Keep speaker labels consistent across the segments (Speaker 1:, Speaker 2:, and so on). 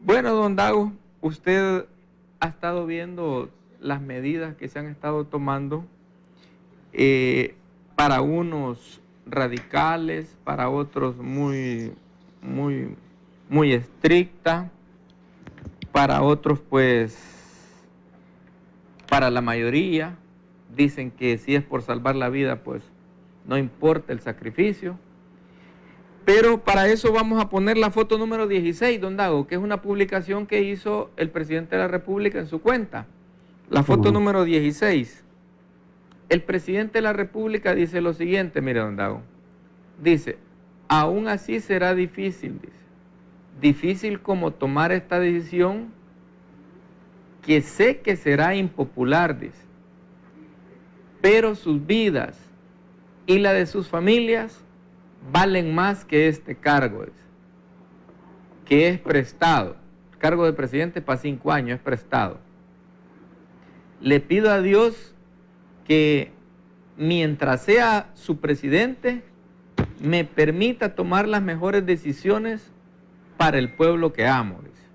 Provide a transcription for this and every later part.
Speaker 1: Bueno, don Dago, usted ha estado viendo las medidas que se han estado tomando, para unos radicales, para otros muy, muy estricta, para otros pues, para la mayoría, dicen que si es por salvar la vida, pues no importa el sacrificio. Pero para eso vamos a poner la foto número 16, don Dago, que es una publicación que hizo el presidente de la República en su cuenta. La foto número 16. El presidente de la República dice lo siguiente, mire, don Dago. Dice, aún así será difícil, dice. Difícil como tomar esta decisión que sé que será impopular, dice. Pero sus vidas y la de sus familias valen más que este cargo, dice, que es prestado. El cargo de presidente para 5 años es prestado. Le pido a Dios que mientras sea su presidente, me permita tomar las mejores decisiones para el pueblo que amo, dice.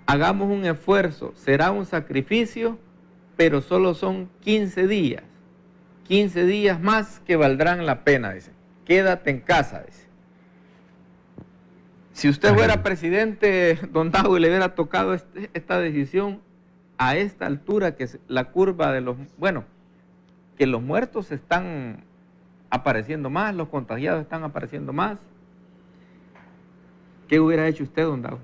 Speaker 1: Hagamos un esfuerzo, será un sacrificio, pero solo son 15 días. 15 días más que valdrán la pena, dice. Quédate en casa, dice. Si usted fuera presidente, don Dago, y le hubiera tocado esta decisión a esta altura, que la curva de los, bueno, que los muertos están apareciendo más, los contagiados están apareciendo más, ¿qué hubiera hecho usted, don Dago?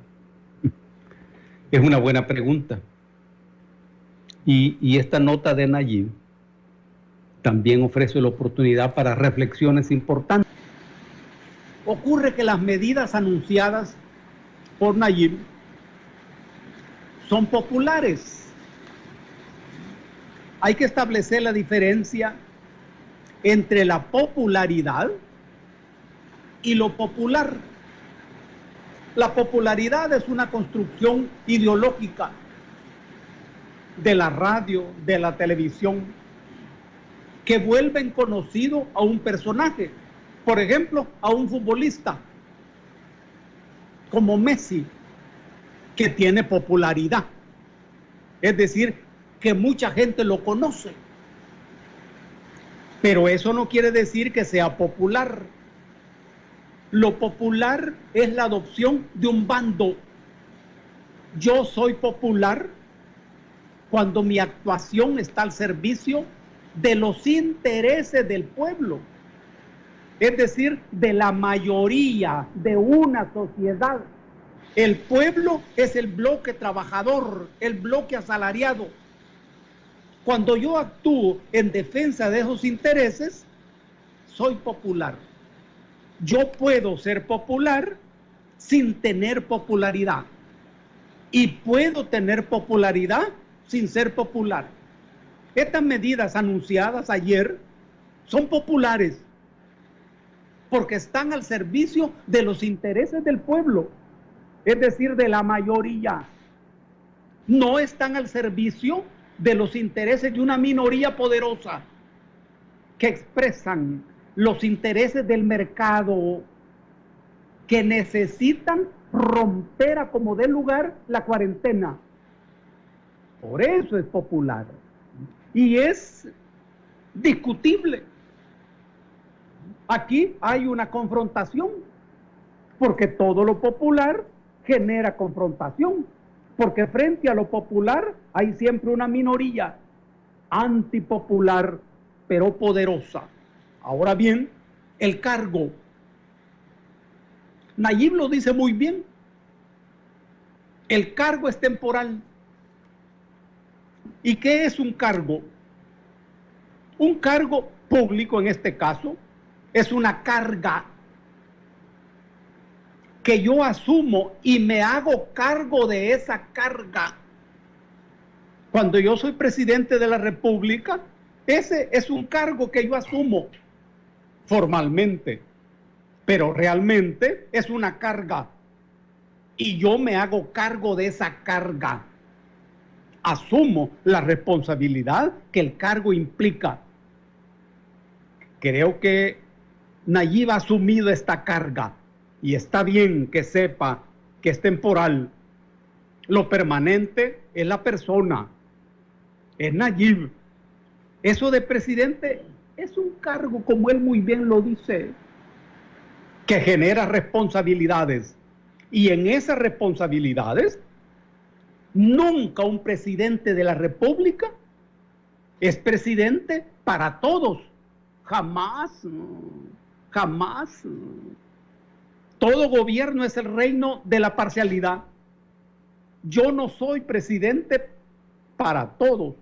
Speaker 2: Es una buena pregunta. Y esta nota de Nayib también ofrece la oportunidad para reflexiones importantes. Ocurre que las medidas anunciadas por Nayib son populares. Hay que establecer la diferencia entre la popularidad y lo popular. La popularidad es una construcción ideológica de la radio, de la televisión, que vuelven conocido a un personaje. Por ejemplo, a un futbolista como Messi, que tiene popularidad. Es decir, que mucha gente lo conoce. Pero eso no quiere decir que sea popular. Lo popular es la adopción de un bando. Yo soy popular cuando mi actuación está al servicio de los intereses del pueblo, es decir, de la mayoría de una sociedad. El pueblo es el bloque trabajador, el bloque asalariado. Cuando yo actúo en defensa de esos intereses, soy popular. Yo puedo ser popular sin tener popularidad. Y puedo tener popularidad sin ser popular. Estas medidas anunciadas ayer son populares porque están al servicio de los intereses del pueblo, es decir, de la mayoría. No están al servicio de los intereses de una minoría poderosa que expresan los intereses del mercado, que necesitan romper a como dé lugar la cuarentena. Por eso es popular. Y es discutible. Aquí hay una confrontación, porque todo lo popular genera confrontación, porque frente a lo popular hay siempre una minoría antipopular, pero poderosa. Ahora bien, el cargo. Nayib lo dice muy bien. El cargo es temporal. ¿Y qué es un cargo? Un cargo público, en este caso, es una carga que yo asumo y me hago cargo de esa carga. Cuando yo soy presidente de la República, ese es un cargo que yo asumo formalmente, pero realmente es una carga y yo me hago cargo de esa carga. Asumo la responsabilidad que el cargo implica. Creo que Nayib ha asumido esta carga y está bien que sepa que es temporal, Lo permanente es la persona, es Nayib. Eso de presidente es un cargo, como él muy bien lo dice, que genera responsabilidades. Y en esas responsabilidades, nunca un presidente de la República es presidente para todos. Jamás, jamás. Todo gobierno es el reino de la parcialidad. Yo no soy presidente para todos,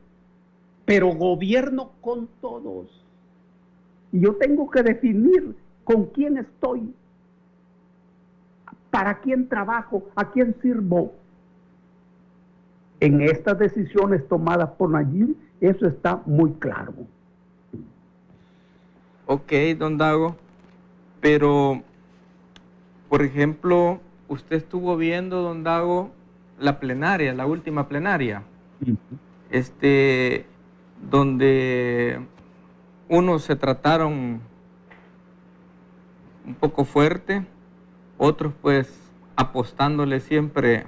Speaker 2: pero gobierno con todos. Y yo tengo que definir con quién estoy, para quién trabajo, a quién sirvo. En estas decisiones tomadas por Nayib, eso está muy claro.
Speaker 1: Ok, don Dago, pero, por ejemplo, usted estuvo viendo, don Dago, la plenaria, la última plenaria, donde unos se trataron un poco fuerte, otros pues apostándole siempre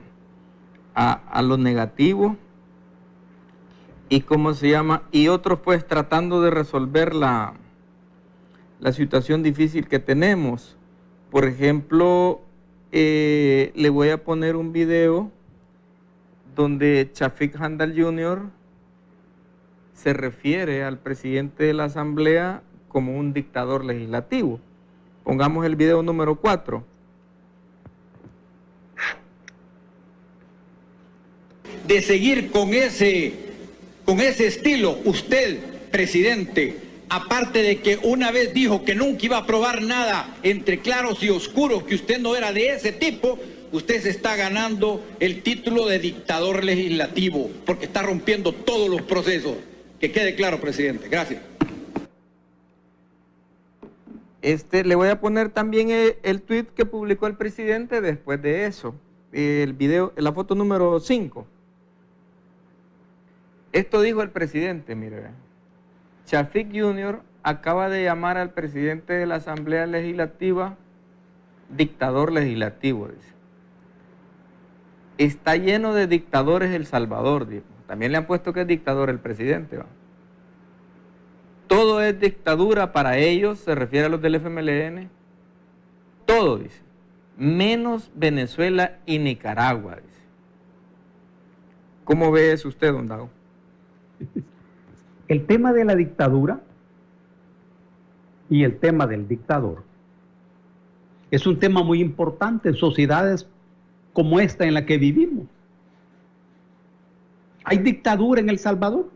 Speaker 1: a lo negativo, y cómo se llama, y otros pues tratando de resolver la situación difícil que tenemos. Por ejemplo, le voy a poner un video donde Shafiq Handal Jr. se refiere al presidente de la Asamblea como un dictador legislativo. Pongamos el video número 4.
Speaker 3: De seguir con ese estilo, usted, presidente, aparte de que una vez dijo que nunca iba a aprobar nada entre claros y oscuros, que usted no era de ese tipo, usted se está ganando el título de dictador legislativo, porque está rompiendo todos los procesos. Que quede claro, presidente. Gracias.
Speaker 1: Le voy a poner también el tweet que publicó el presidente después de eso. El video, la foto número 5. Esto dijo el presidente, mire. Shafiq Jr. acaba de llamar al presidente de la Asamblea Legislativa dictador legislativo, dice. Está lleno de dictadores El Salvador, dijo. También le han puesto que es dictador el presidente, ¿va? Todo es dictadura para ellos, se refiere a los del FMLN. Todo, dice. Menos Venezuela y Nicaragua, dice. ¿Cómo ve eso usted, don Dago?
Speaker 2: El tema de la dictadura y el tema del dictador es un tema muy importante en sociedades como esta en la que vivimos. ¿Hay dictadura en El Salvador?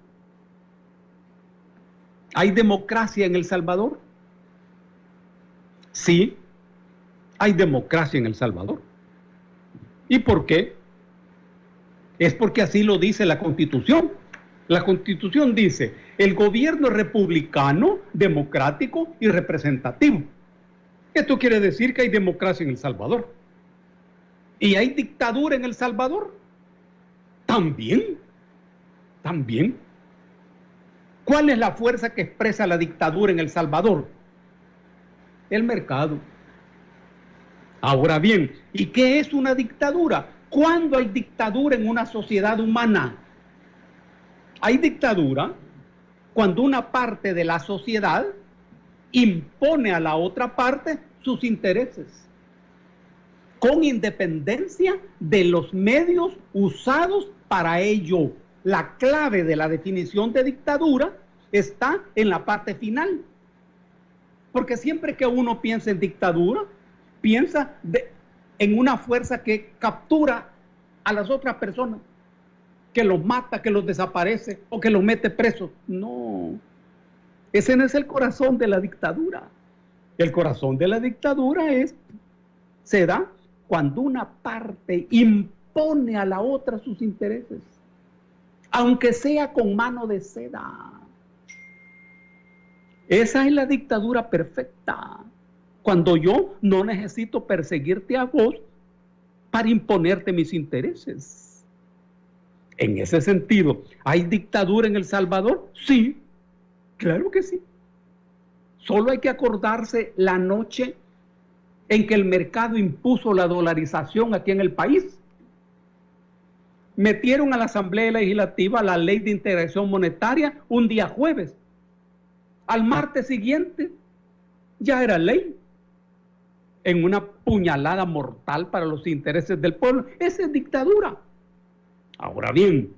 Speaker 2: ¿Hay democracia en El Salvador? Sí, hay democracia en El Salvador. ¿Y por qué? Es porque así lo dice la Constitución. La Constitución dice, el gobierno es republicano, democrático y representativo. Esto quiere decir que hay democracia en El Salvador. ¿Y hay dictadura en El Salvador? También. También. ¿Cuál es la fuerza que expresa la dictadura en El Salvador? El mercado. Ahora bien, ¿y qué es una dictadura? ¿Cuándo hay dictadura en una sociedad humana? Hay dictadura cuando una parte de la sociedad impone a la otra parte sus intereses, con independencia de los medios usados para ello. La clave de la definición de dictadura está en la parte final. Porque siempre que uno piensa en dictadura, piensa en una fuerza que captura a las otras personas, que los mata, que los desaparece o que los mete presos. No, ese no es el corazón de la dictadura. El corazón de la dictadura se da cuando una parte impone a la otra sus intereses, aunque sea con mano de seda. Esa es la dictadura perfecta, cuando yo no necesito perseguirte a vos para imponerte mis intereses. En ese sentido, ¿hay dictadura en El Salvador? Sí, claro que sí. Solo hay que acordarse la noche en que el mercado impuso la dolarización aquí en el país. metieron a la Asamblea Legislativa la ley de integración monetaria un día jueves. Al martes siguiente ya era ley, en una puñalada mortal para los intereses del pueblo. Esa es dictadura. Ahora bien,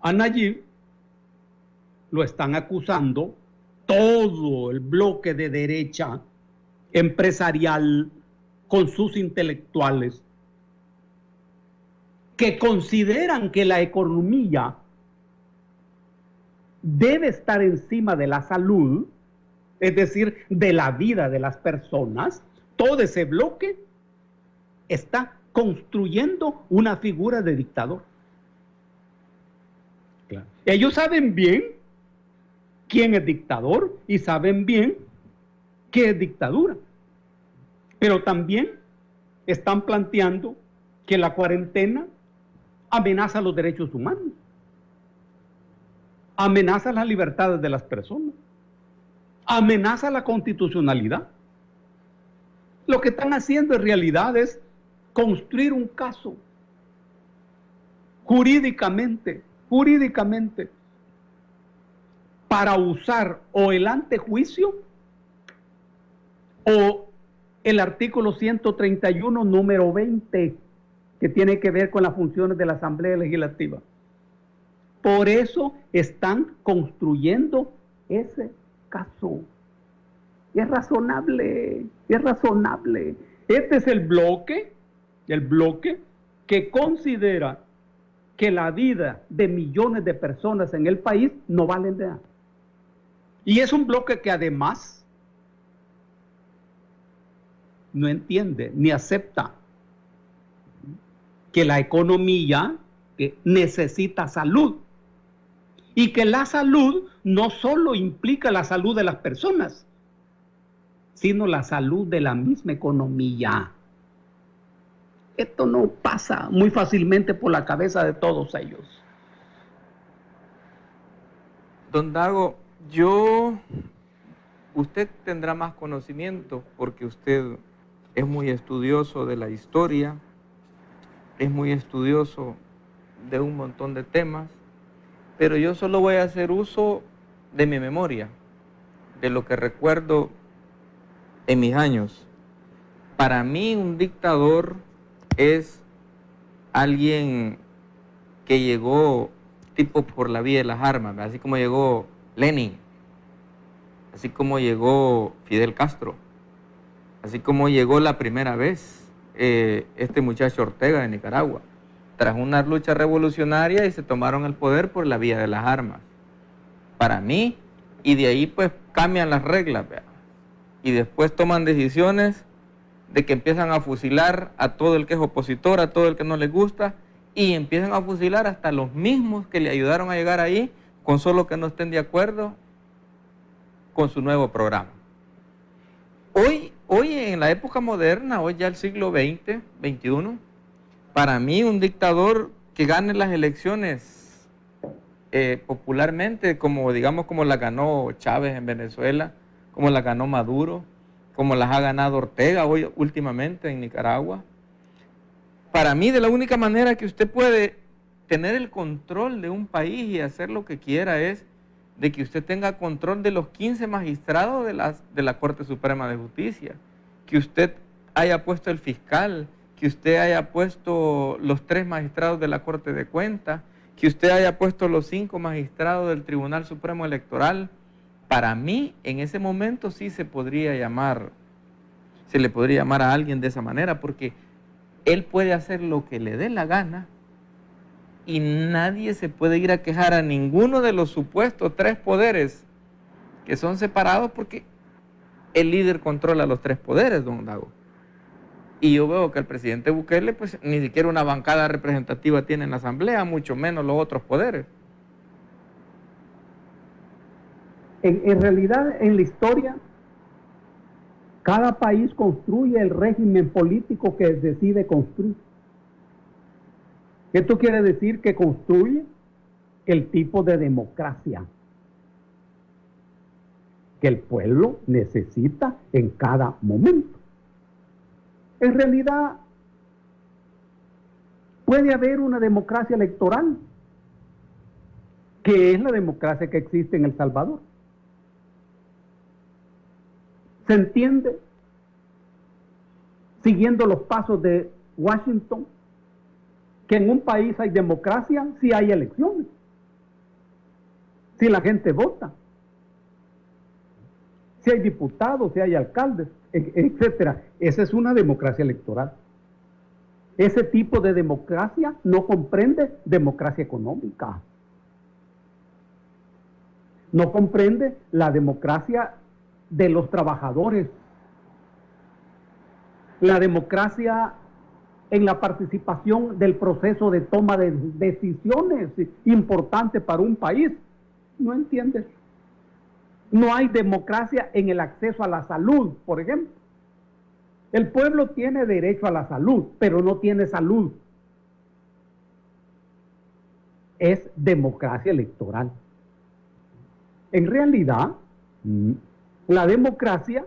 Speaker 2: a Nayib lo están acusando todo el bloque de derecha empresarial con sus intelectuales, que consideran que la economía debe estar encima de la salud, es decir, de la vida de las personas. Todo ese bloque está construyendo una figura de dictador. Claro. Ellos saben bien quién es dictador y saben bien qué es dictadura. Pero también están planteando que la cuarentena amenaza los derechos humanos, amenaza las libertades de las personas, amenaza la constitucionalidad. Lo que están haciendo en realidad es construir un caso jurídicamente, para usar o el antejuicio o el artículo 131, número 20, que tiene que ver con las funciones de la Asamblea Legislativa. Por eso están construyendo ese caso. Y es razonable, es razonable. Este es el bloque que considera que la vida de millones de personas en el país no vale nada. Y es un bloque que además no entiende ni acepta que la economía necesita salud y que la salud no solo implica la salud de las personas, sino la salud de la misma economía. Esto no pasa muy fácilmente por la cabeza de todos ellos.
Speaker 1: Don Dago, usted tendrá más conocimiento porque usted es muy estudioso de la historia, es muy estudioso de un montón de temas, pero yo solo voy a hacer uso de mi memoria, de lo que recuerdo en mis años. Para mí un dictador es alguien que llegó tipo por la vía de las armas, así como llegó Lenin, así como llegó Fidel Castro, así como llegó la primera vez este muchacho Ortega de Nicaragua, tras una lucha revolucionaria y se tomaron el poder por la vía de las armas. Para mí, y de ahí pues cambian las reglas, ¿verdad? Y después toman decisiones de que empiezan a fusilar a todo el que es opositor, a todo el que no les gusta, y empiezan a fusilar hasta los mismos que le ayudaron a llegar ahí, con solo que no estén de acuerdo con su nuevo programa. Hoy en la época moderna, hoy ya el siglo XX, XXI, para mí un dictador que gane las elecciones popularmente, como digamos como la ganó Chávez en Venezuela, como la ganó Maduro, como las ha ganado Ortega hoy últimamente en Nicaragua. Para mí, de la única manera que usted puede tener el control de un país y hacer lo que quiera es de que usted tenga control de los 15 magistrados de la Corte Suprema de Justicia, que usted haya puesto el fiscal, que usted haya puesto los 3 magistrados de la Corte de Cuentas, que usted haya puesto los 5 magistrados del Tribunal Supremo Electoral. Para mí, en ese momento sí se le podría llamar a alguien de esa manera, porque él puede hacer lo que le dé la gana y nadie se puede ir a quejar a ninguno de los supuestos 3 poderes que son separados, porque el líder controla los 3 poderes, don Dago. Y yo veo que el presidente Bukele pues ni siquiera una bancada representativa tiene en la Asamblea, mucho menos los otros poderes.
Speaker 2: En realidad, en la historia, cada país construye el régimen político que decide construir. Esto quiere decir que construye el tipo de democracia que el pueblo necesita en cada momento. En realidad, Puede haber una democracia electoral, que es la democracia que existe en El Salvador. ¿Se entiende? Siguiendo los pasos de Washington, que en un país hay democracia si hay elecciones, si la gente vota, si hay diputados, si hay alcaldes, etcétera. Esa es una democracia electoral. Ese tipo de democracia no comprende democracia económica. No comprende la democracia de los trabajadores, la democracia en la participación del proceso de toma de decisiones importante para un país. ¿No entiendes? No hay democracia en el acceso a la salud, por ejemplo. El pueblo tiene derecho a la salud, pero no tiene salud. Es democracia electoral. En realidad, la democracia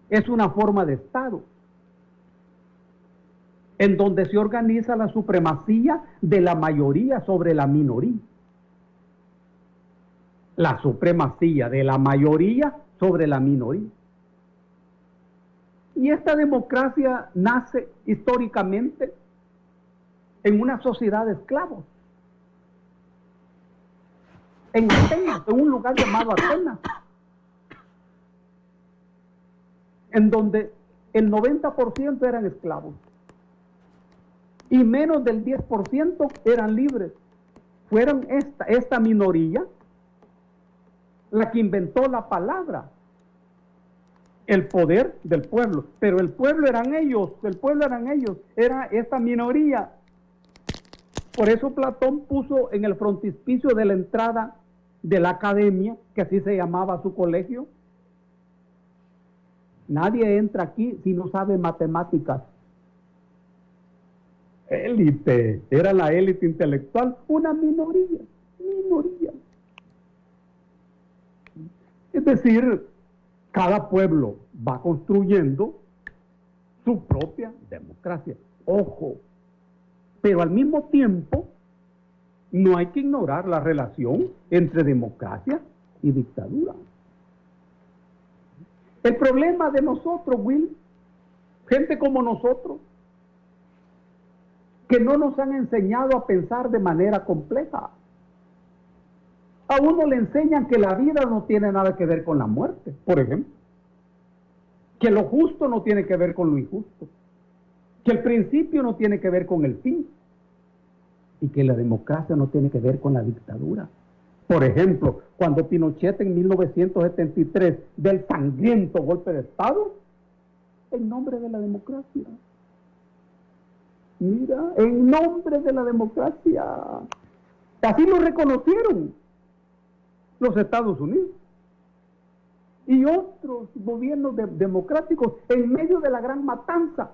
Speaker 2: es una forma de Estado en donde se organiza la supremacía de la mayoría sobre la minoría. La supremacía de la mayoría sobre la minoría. Y esta democracia nace históricamente en una sociedad de esclavos. En Atenas, en un lugar llamado Atenas, en donde el 90% eran esclavos y menos del 10% eran libres. Fueron esta minoría la que inventó la palabra, el poder del pueblo. Pero el pueblo eran ellos, era esta minoría. Por eso Platón puso en el frontispicio de la entrada de la academia, que así se llamaba su colegio: nadie entra aquí si no sabe matemáticas. Élite, era la élite intelectual, una minoría. Es decir, cada pueblo va construyendo su propia democracia. Ojo, pero al mismo tiempo no hay que ignorar la relación entre democracia y dictadura. El problema de nosotros, Will, gente como nosotros, que no nos han enseñado a pensar de manera compleja. A uno le enseñan que la vida no tiene nada que ver con la muerte, por ejemplo. Que lo justo no tiene que ver con lo injusto. Que el principio no tiene que ver con el fin. Y que la democracia no tiene que ver con la dictadura. Por ejemplo, cuando Pinochet en 1973 del sangriento golpe de Estado, en nombre de la democracia. Mira, en nombre de la democracia. Así lo reconocieron los Estados Unidos y otros gobiernos democráticos en medio de la gran matanza.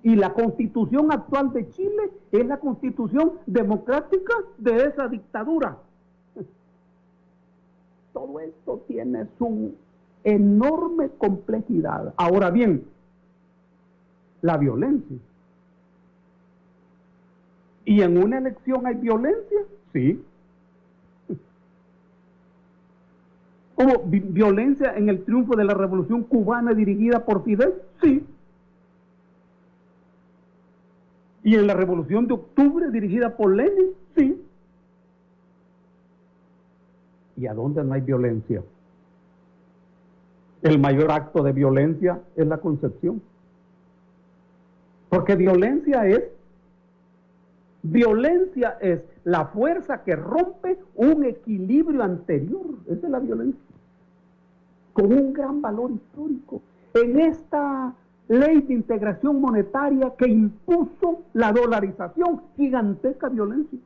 Speaker 2: Y la constitución actual de Chile es la constitución democrática de esa dictadura. Todo esto tiene su enorme complejidad. Ahora bien, la violencia. ¿Y en una elección hay violencia? Sí. ¿Hubo violencia en el triunfo de la Revolución Cubana dirigida por Fidel? Sí. ¿Y en la Revolución de Octubre dirigida por Lenin? Sí. ¿Y a dónde no hay violencia? El mayor acto de violencia es la concepción. Porque violencia es la fuerza que rompe un equilibrio anterior. Esa es la violencia. Con un gran valor histórico. En esta ley de integración monetaria que impuso la dolarización, gigantesca violencia.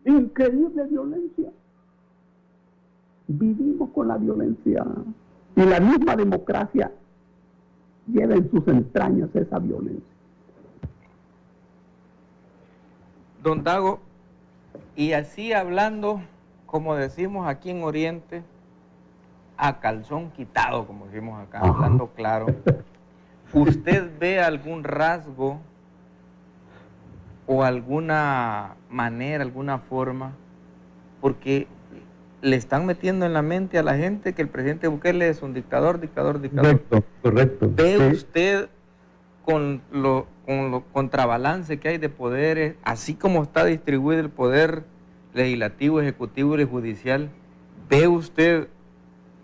Speaker 2: Increíble violencia. Vivimos con la violencia. Y la misma democracia lleva en sus entrañas esa violencia.
Speaker 1: Don Dago, y así hablando, como decimos aquí en Oriente, a calzón quitado, como decimos acá, hablando claro, ¿usted ve algún rasgo o alguna manera, alguna forma, porque le están metiendo en la mente a la gente que el presidente Bukele es un dictador.
Speaker 4: Correcto.
Speaker 1: ¿Ve
Speaker 4: Sí.
Speaker 1: usted con lo contrabalance que hay de poderes, así como está distribuido el poder legislativo, ejecutivo y judicial, ve usted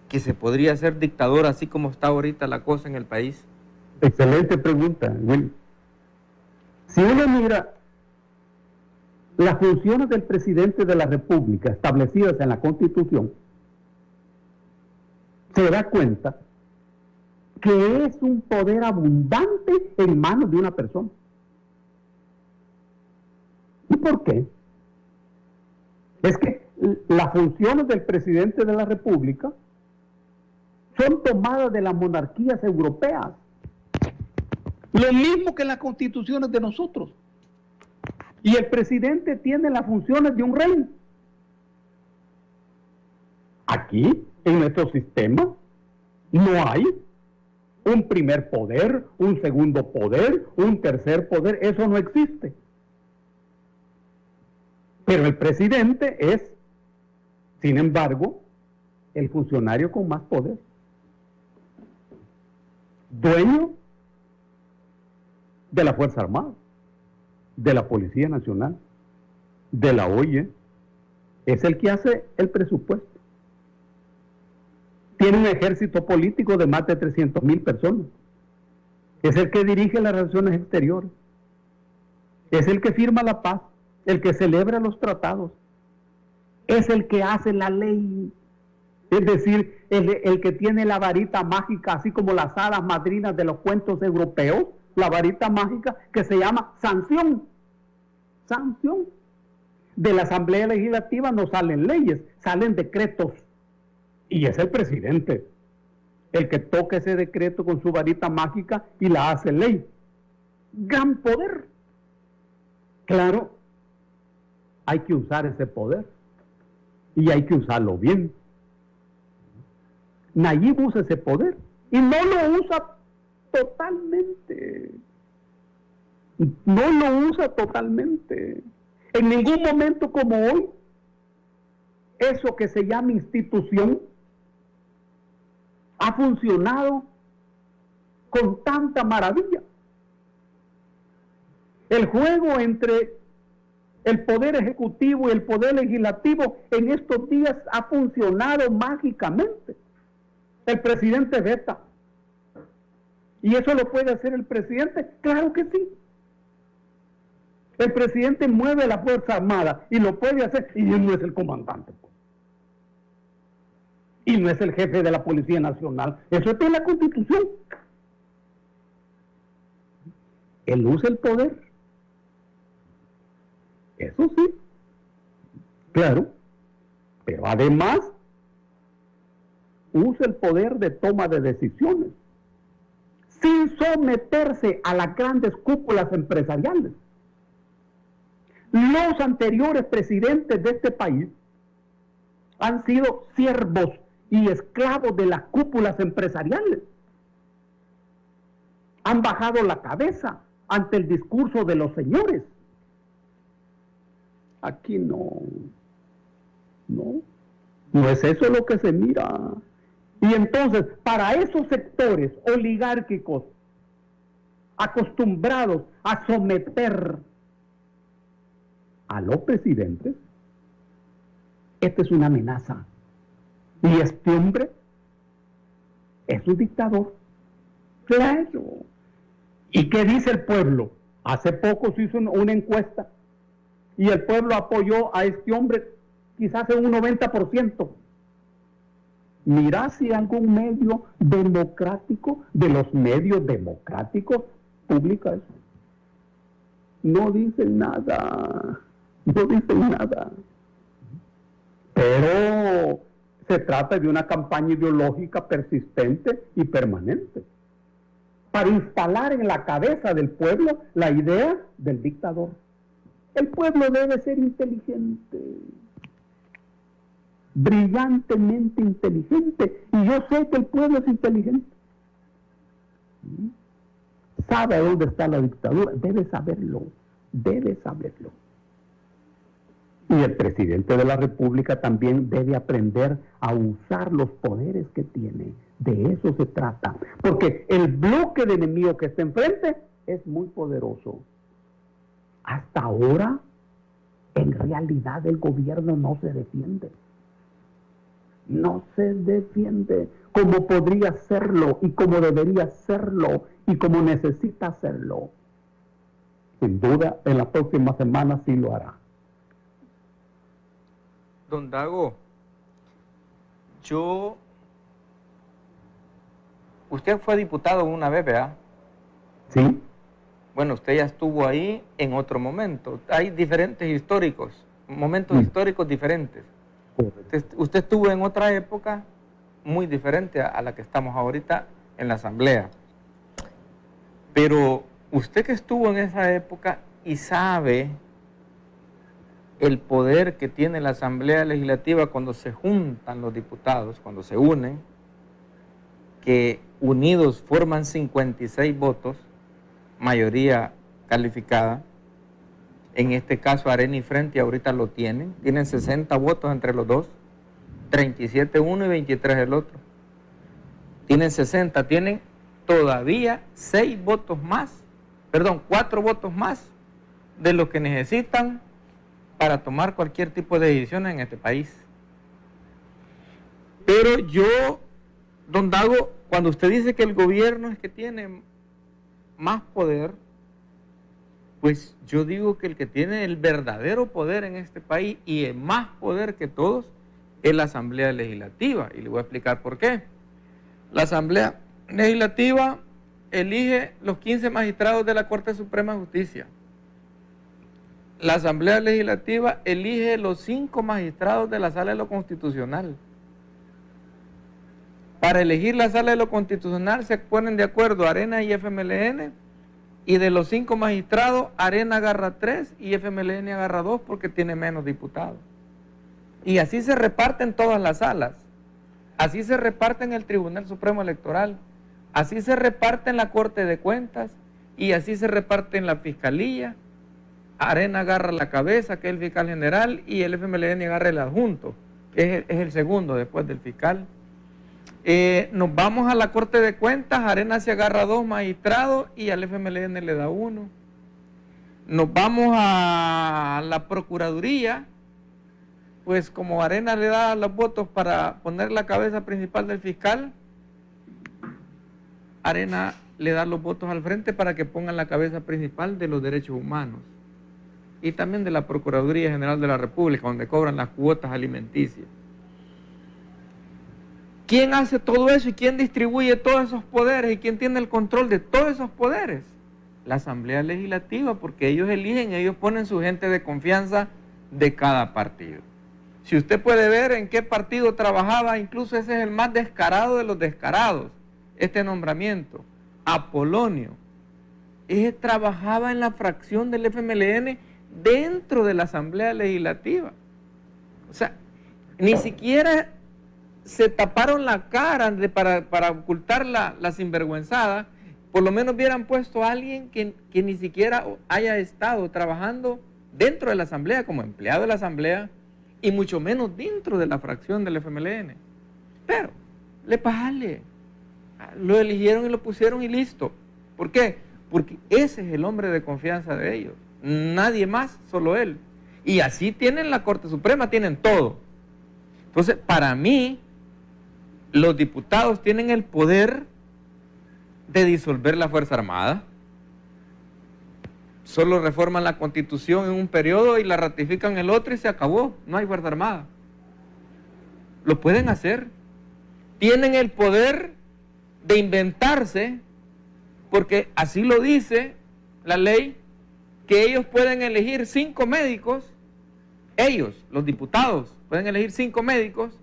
Speaker 1: que se podría ser dictador así como está ahorita la cosa en el país?
Speaker 4: Excelente pregunta, Will. Si uno mira las funciones del presidente de la República establecidas en la Constitución, se da cuenta que es un poder abundante en manos de una persona. ¿Y por qué? Es que las funciones del presidente de la República son tomadas de las monarquías europeas. Lo mismo que en las constituciones de nosotros. Y el presidente tiene las funciones de un rey. Aquí, en nuestro sistema, no hay un primer poder, un segundo poder, un tercer poder. Eso no existe. Pero el presidente es, sin embargo, el funcionario con más poder. Dueño de la Fuerza Armada, de la Policía Nacional, de la OIE, es el que hace el presupuesto. Tiene un ejército político de más de 300,000 personas. Es el que dirige las relaciones exteriores. Es el que firma la paz, el que celebra los tratados. Es el que hace la ley. Es decir, el que tiene la varita mágica, así como las hadas madrinas de los cuentos europeos, la varita mágica que se llama sanción. Sanción. De la Asamblea Legislativa no salen leyes, salen decretos. Y es el presidente el que toca ese decreto con su varita mágica y la hace ley. Gran poder. Claro, hay que usar ese poder y hay que usarlo bien. Nayib usa ese poder y no lo usa totalmente. No lo usa totalmente. En ningún momento como hoy, eso que se llama institución ha funcionado con tanta maravilla. El juego entre el poder ejecutivo y el poder legislativo en estos días ha funcionado mágicamente. El presidente veta. ¿Y eso lo puede hacer el presidente? Claro que sí. El presidente mueve la Fuerza Armada y lo puede hacer, y él no es el comandante. Y no es el jefe de la Policía Nacional. Eso está en la Constitución. Él usa el poder. Eso sí. Claro. Pero además, usa el poder de toma de decisiones sin someterse a las grandes cúpulas empresariales. Los anteriores presidentes de este país han sido siervos y esclavos de las cúpulas empresariales. Han bajado la cabeza ante el discurso de los señores. Aquí no es eso lo que se mira. Y entonces, para esos sectores oligárquicos acostumbrados a someter a los presidentes, esta es una amenaza. Y este hombre es un dictador. Claro. ¿Y qué dice el pueblo? Hace poco se hizo una encuesta y el pueblo apoyó a este hombre quizás en un 90%. Mira si algún medio democrático, de los medios democráticos, publica eso. No dicen nada. No dicen nada. Pero se trata de una campaña ideológica persistente y permanente para instalar en la cabeza del pueblo la idea del dictador. El pueblo debe ser inteligente, brillantemente inteligente, y yo sé que el pueblo es inteligente. Sabe dónde está la dictadura, debe saberlo. debe saberlo. Y el presidente de la República también debe aprender a usar los poderes que tiene. De eso se trata. Porque el bloque de enemigos que está enfrente es muy poderoso. Hasta ahora, en realidad, el gobierno no se defiende. No se defiende como podría serlo y como debería serlo y como necesita hacerlo. Sin duda, en la próxima semana sí lo hará.
Speaker 1: Don Dago, usted fue diputado una vez, ¿verdad?
Speaker 4: Sí.
Speaker 1: Bueno, usted ya estuvo ahí en otro momento. Hay diferentes momentos históricos diferentes. Usted estuvo en otra época muy diferente a la que estamos ahorita en la Asamblea. Pero usted que estuvo en esa época y sabe el poder que tiene la Asamblea Legislativa cuando se juntan los diputados, cuando se unen, que unidos forman 56 votos, mayoría calificada. En este caso Arena y Frente ahorita lo tienen 60 votos entre los dos, 37 uno y 23 el otro. Tienen 60, tienen todavía 4 votos más de lo que necesitan para tomar cualquier tipo de decisión en este país. Pero yo, don Dago, cuando usted dice que el gobierno es que tiene más poder, pues yo digo que el que tiene el verdadero poder en este país y el más poder que todos es la Asamblea Legislativa. Y le voy a explicar por qué. La Asamblea Legislativa elige los 15 magistrados de la Corte Suprema de Justicia. La Asamblea Legislativa elige los 5 magistrados de la Sala de lo Constitucional. Para elegir la Sala de lo Constitucional se ponen de acuerdo Arena y FMLN, y de los 5 magistrados, Arena agarra 3 y FMLN agarra 2 porque tiene menos diputados. Y así se reparten todas las salas. Así se reparte en el Tribunal Supremo Electoral. Así se reparte en la Corte de Cuentas y así se reparte en la Fiscalía. Arena agarra la cabeza, que es el fiscal general, y el FMLN agarra el adjunto, que es el segundo después del fiscal. Nos vamos a la Corte de Cuentas, Arena se agarra 2 magistrados y al FMLN le da 1. Nos vamos a la Procuraduría, pues como Arena le da los votos para poner la cabeza principal del fiscal, Arena le da los votos al frente para que pongan la cabeza principal de los derechos humanos y también de la Procuraduría General de la República, donde cobran las cuotas alimenticias. ¿Quién hace todo eso y quién distribuye todos esos poderes y quién tiene el control de todos esos poderes? La Asamblea Legislativa, porque ellos eligen, ellos ponen su gente de confianza de cada partido. Si usted puede ver en qué partido trabajaba, incluso ese es el más descarado de los descarados, este nombramiento, Apolonio. Ese trabajaba en la fracción del FMLN dentro de la Asamblea Legislativa. O sea, ni siquiera se taparon la cara para ocultar la sinvergüenzada. Por lo menos hubieran puesto a alguien que ni siquiera haya estado trabajando dentro de la Asamblea, como empleado de la Asamblea, y mucho menos dentro de la fracción del FMLN. Pero, le vale. Lo eligieron y lo pusieron y listo. ¿Por qué? Porque ese es el hombre de confianza de ellos. Nadie más, solo él. Y así tienen la Corte Suprema, tienen todo. Entonces, para mí, los diputados tienen el poder de disolver la Fuerza Armada. Solo reforman la Constitución en un periodo y la ratifican en el otro y se acabó. No hay Fuerza Armada. Lo pueden hacer. Tienen el poder de inventarse, porque así lo dice la ley, que ellos pueden elegir 5 médicos, ellos, los diputados, pueden elegir 5 médicos,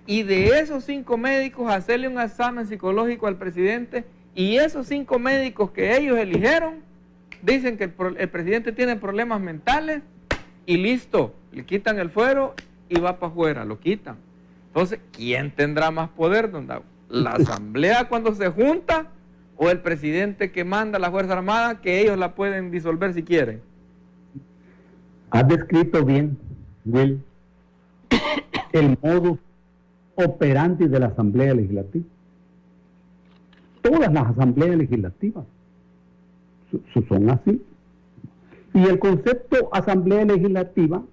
Speaker 1: y de esos 5 médicos hacerle un examen psicológico al presidente, y esos 5 médicos que ellos eligieron, dicen que el presidente tiene problemas mentales, y listo, le quitan el fuero y va para afuera, lo quitan. Entonces, ¿quién tendrá más poder, don Dago? La Asamblea cuando se junta o el presidente que manda a la Fuerza Armada, que ellos la pueden disolver si quieren?
Speaker 4: Has descrito bien, Will, el modus operandi de la Asamblea Legislativa. Todas las asambleas legislativas son así. Y el concepto Asamblea Legislativa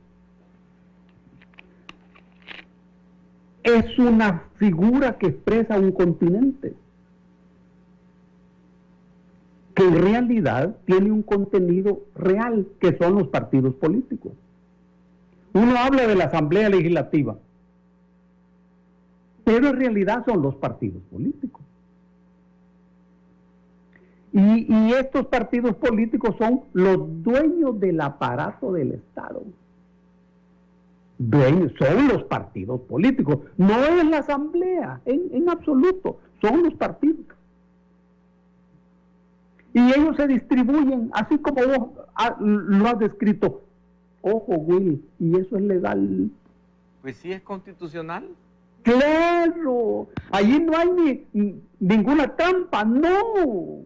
Speaker 4: es una figura que expresa un continente, que en realidad tiene un contenido real, que son los partidos políticos. Uno habla de la Asamblea Legislativa, pero en realidad son los partidos políticos. Y estos partidos políticos son los dueños del aparato del Estado. Son los partidos políticos, no es la Asamblea, en absoluto, son los partidos. Y ellos se distribuyen, así como vos lo has descrito. Ojo, Will, ¿y eso es legal?
Speaker 1: Pues sí, es constitucional.
Speaker 4: ¡Claro! Allí no hay ninguna trampa, no.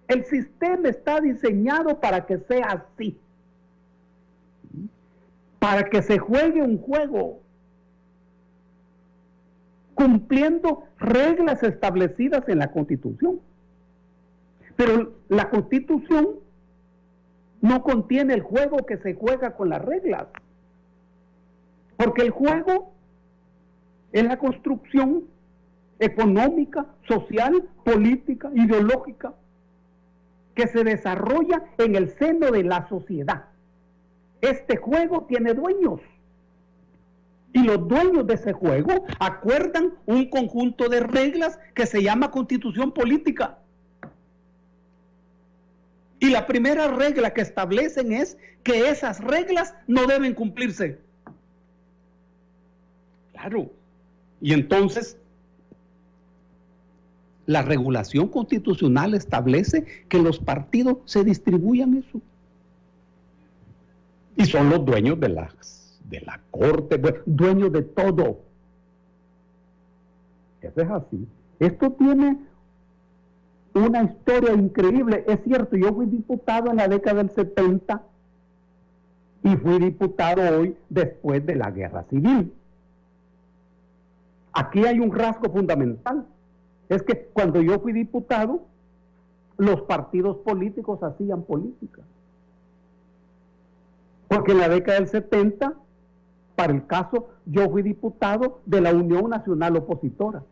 Speaker 4: El sistema está diseñado para que sea así. Para que se juegue un juego cumpliendo reglas establecidas en la Constitución. Pero la Constitución no contiene el juego que se juega con las reglas. Porque el juego es la construcción económica, social, política, ideológica que se desarrolla en el seno de la sociedad. Este juego tiene dueños. Y los dueños de ese juego acuerdan un conjunto de reglas que se llama Constitución Política. Y la primera regla que establecen es que esas reglas no deben cumplirse. Claro. Y entonces, la regulación constitucional establece que los partidos se distribuyan eso. Y son los dueños de la corte, dueños de todo. Eso es así. Esto tiene una historia increíble. Es cierto, yo fui diputado en la década del 70 y fui diputado hoy después de la Guerra Civil. Aquí hay un rasgo fundamental. Es que cuando yo fui diputado, los partidos políticos hacían política. Porque en la década del 70, para el caso, yo fui diputado de la Unión Nacional Opositora,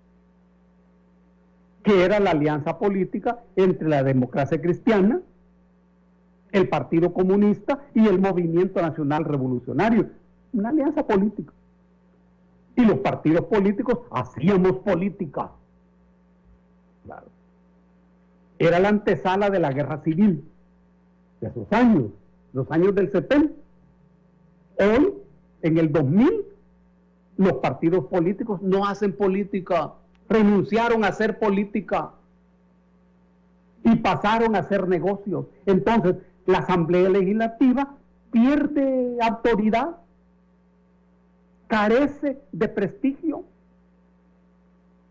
Speaker 4: que era la alianza política entre la Democracia Cristiana, el Partido Comunista y el Movimiento Nacional Revolucionario. Una alianza política. Y los partidos políticos hacíamos política. Claro. Era la antesala de la Guerra Civil, de esos años, los años del 70. Hoy, en el 2000, los partidos políticos no hacen política, renunciaron a hacer política y pasaron a hacer negocios. Entonces, la Asamblea Legislativa pierde autoridad, carece de prestigio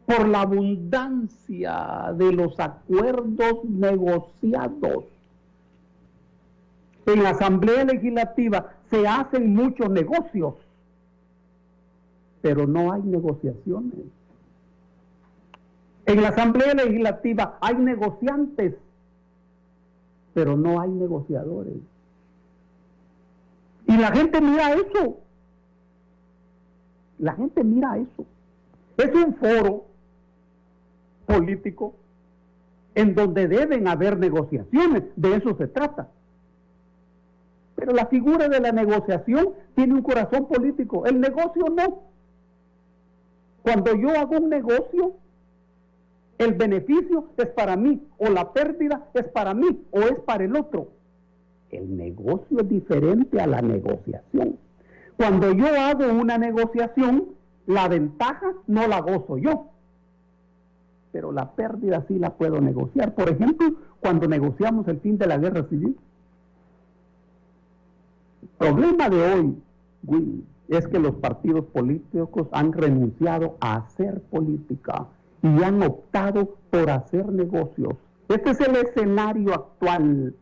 Speaker 4: por la abundancia de los acuerdos negociados. En la Asamblea Legislativa se hacen muchos negocios, pero no hay negociaciones. En la Asamblea Legislativa hay negociantes, pero no hay negociadores. Y la gente mira eso. La gente mira eso. Es un foro político en donde deben haber negociaciones, de eso se trata. Pero la figura de la negociación tiene un corazón político, el negocio no. Cuando yo hago un negocio, el beneficio es para mí, o la pérdida es para mí, o es para el otro. El negocio es diferente a la negociación. Cuando yo hago una negociación, la ventaja no la gozo yo, pero la pérdida sí la puedo negociar. Por ejemplo, cuando negociamos el fin de la guerra civil. El problema de hoy, Will, es que los partidos políticos han renunciado a hacer política y han optado por hacer negocios. Este es el escenario actual,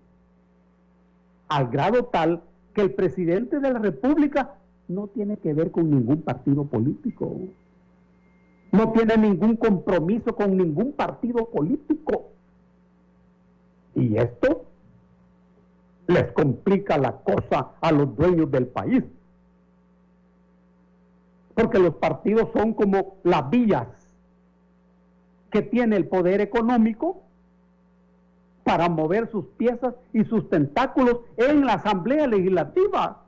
Speaker 4: al grado tal que el presidente de la República no tiene que ver con ningún partido político, no tiene ningún compromiso con ningún partido político. Y esto les complica la cosa a los dueños del país, porque los partidos son como las vías que tiene el poder económico para mover sus piezas y sus tentáculos en la Asamblea Legislativa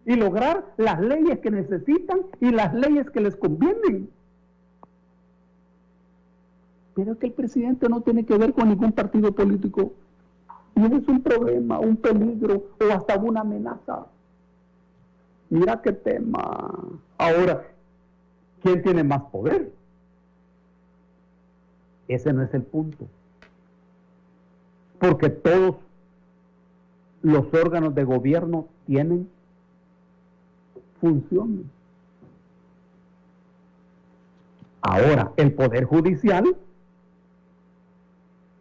Speaker 4: y lograr las leyes que necesitan y las leyes que les convienen. Pero es que el presidente no tiene que ver con ningún partido político. Y eso es un problema, un peligro o hasta una amenaza. Mira qué tema. Ahora, ¿quién tiene más poder? Ese no es el punto. Porque todos los órganos de gobierno tienen funciones. Ahora, el poder judicial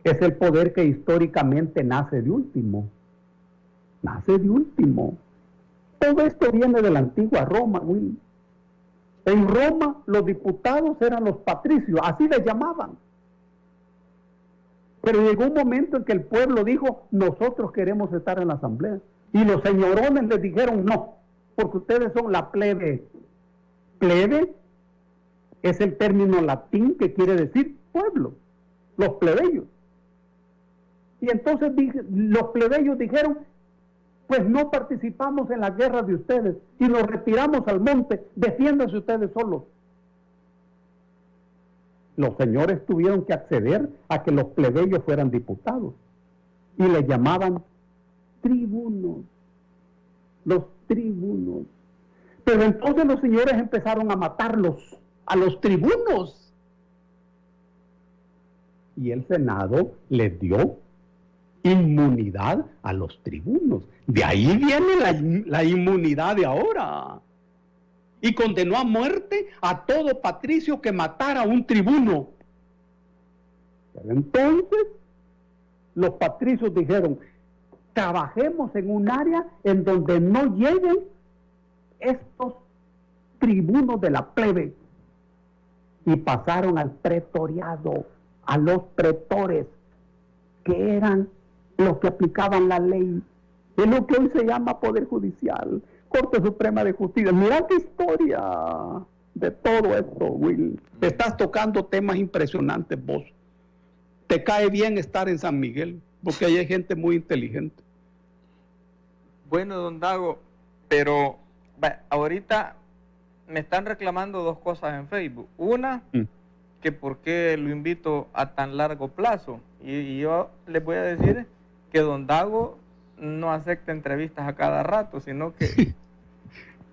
Speaker 4: es el poder que históricamente nace de último. Nace de último. Todo esto viene de la antigua Roma, Will. En Roma los diputados eran los patricios, así les llamaban. Pero llegó un momento en que el pueblo dijo, nosotros queremos estar en la asamblea. Y los señorones les dijeron, no, porque ustedes son la plebe. Plebe es el término latín que quiere decir pueblo, los plebeyos. Y entonces los plebeyos dijeron, pues no participamos en la guerra de ustedes y nos retiramos al monte, defiéndanse ustedes solos. Los señores tuvieron que acceder a que los plebeyos fueran diputados y les llamaban tribunos, los tribunos. Pero entonces los señores empezaron a matarlos, a los tribunos. Y el Senado les dio inmunidad a los tribunos. De ahí viene la inmunidad de ahora. Y condenó a muerte a todo patricio que matara a un tribuno. Pero entonces los patricios dijeron, trabajemos en un área en donde no lleguen estos tribunos de la plebe. Y pasaron al pretoriado, a los pretores, que eran los que aplicaban la ley. Es lo que hoy se llama Poder Judicial, Corte Suprema de Justicia. Mira qué historia de todo esto, Will. Te estás tocando temas impresionantes vos. Te cae bien estar en San Miguel, porque ahí hay gente muy inteligente.
Speaker 1: Bueno, don Dago, pero ahorita me están reclamando dos cosas en Facebook. Una, que por qué lo invito a tan largo plazo. Y yo les voy a decir que don Dago no acepta entrevistas a cada rato, sino que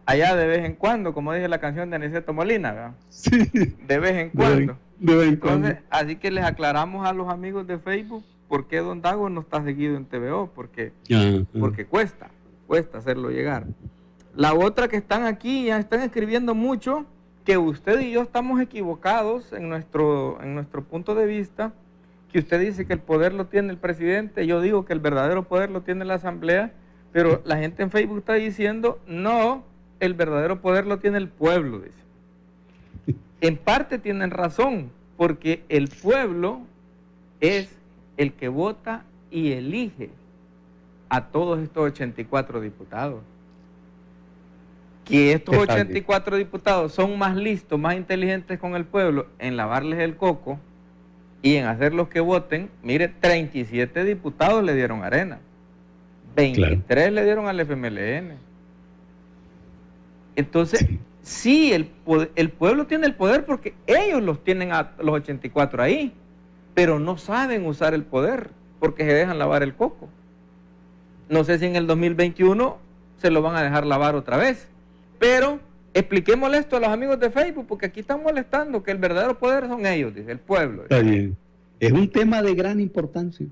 Speaker 1: allá de vez en cuando, como dice la canción de Aniceto Molina, ¿verdad? Sí. De vez en cuando. De vez en cuando. Entonces, así que les aclaramos a los amigos de Facebook por qué don Dago no está seguido en TVO, porque cuesta hacerlo llegar. La otra que están aquí, ya están escribiendo mucho, que usted y yo estamos equivocados en nuestro punto de vista, que usted dice que el poder lo tiene el presidente, yo digo que el verdadero poder lo tiene la asamblea, pero la gente en Facebook está diciendo, no, el verdadero poder lo tiene el pueblo, dice. En parte tienen razón, porque el pueblo es el que vota y elige a todos estos 84 diputados. Que estos 84 diputados son más listos, más inteligentes con el pueblo en lavarles el coco y en hacerlos que voten. Mire, 37 diputados le dieron arena, 23 le dieron al FMLN. Entonces, sí, el pueblo tiene el poder porque ellos los tienen a los 84 ahí, pero no saben usar el poder porque se dejan lavar el coco. No sé si en el 2021 se lo van a dejar lavar otra vez. Pero expliquémosle esto a los amigos de Facebook, porque aquí están molestando que el verdadero poder son ellos, dice el pueblo.
Speaker 4: Está bien. Es un tema de gran importancia,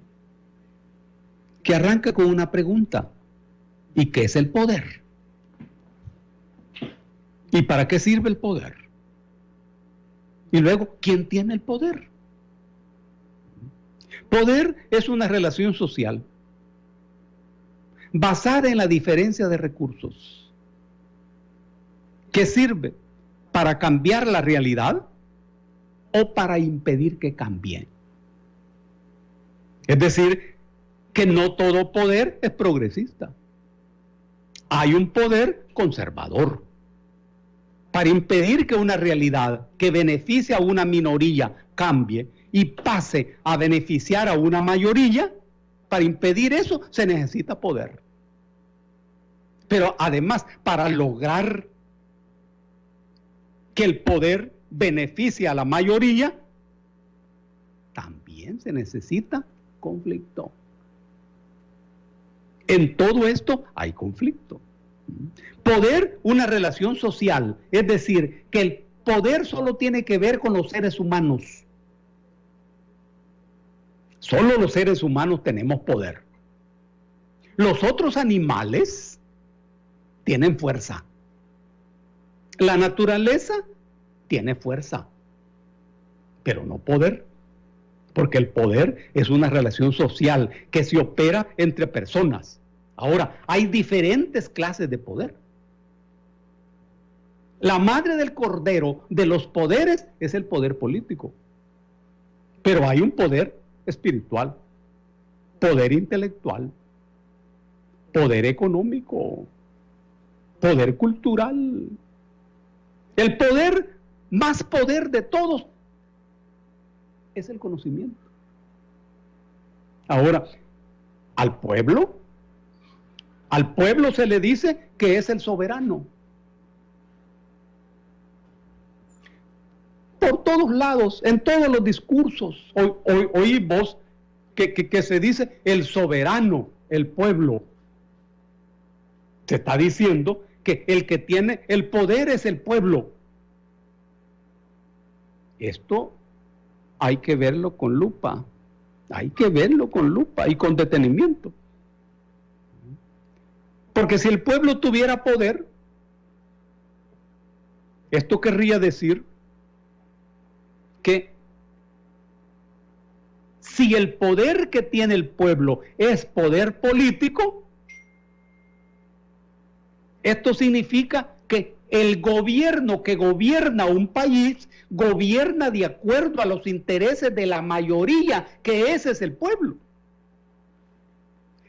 Speaker 4: que arranca con una pregunta. ¿Y qué es el poder? ¿Y para qué sirve el poder?
Speaker 2: Y luego, ¿quién tiene el poder? Poder es una relación social basada en la diferencia de recursos que sirve para cambiar la realidad o para impedir que cambie. Es decir, que no todo poder es progresista. Hay un poder conservador para impedir que una realidad que beneficia a una minoría cambie y pase a beneficiar a una mayoría. Para impedir eso se necesita poder. Pero además, para lograr que el poder beneficie a la mayoría, también se necesita conflicto. En todo esto hay conflicto. Poder, una relación social, es decir, que el poder solo tiene que ver con los seres humanos. Solo los seres humanos tenemos poder. Los otros animales tienen fuerza. La naturaleza tiene fuerza, pero no poder. Porque el poder es una relación social que se opera entre personas. Ahora, hay diferentes clases de poder. La madre del cordero de los poderes es el poder político. Pero hay un poder espiritual, poder intelectual, poder económico, poder cultural. El poder, más poder de todos, es el conocimiento. Ahora, al pueblo se le dice que es el soberano. Por todos lados, en todos los discursos, oí vos que se dice el soberano, el pueblo. Se está diciendo que el que tiene el poder es el pueblo. Esto hay que verlo con lupa. Hay que verlo con lupa y con detenimiento. Porque si el pueblo tuviera poder, esto querría decir que si el poder que tiene el pueblo es poder político, esto significa que el gobierno que gobierna un país gobierna de acuerdo a los intereses de la mayoría, que ese es el pueblo.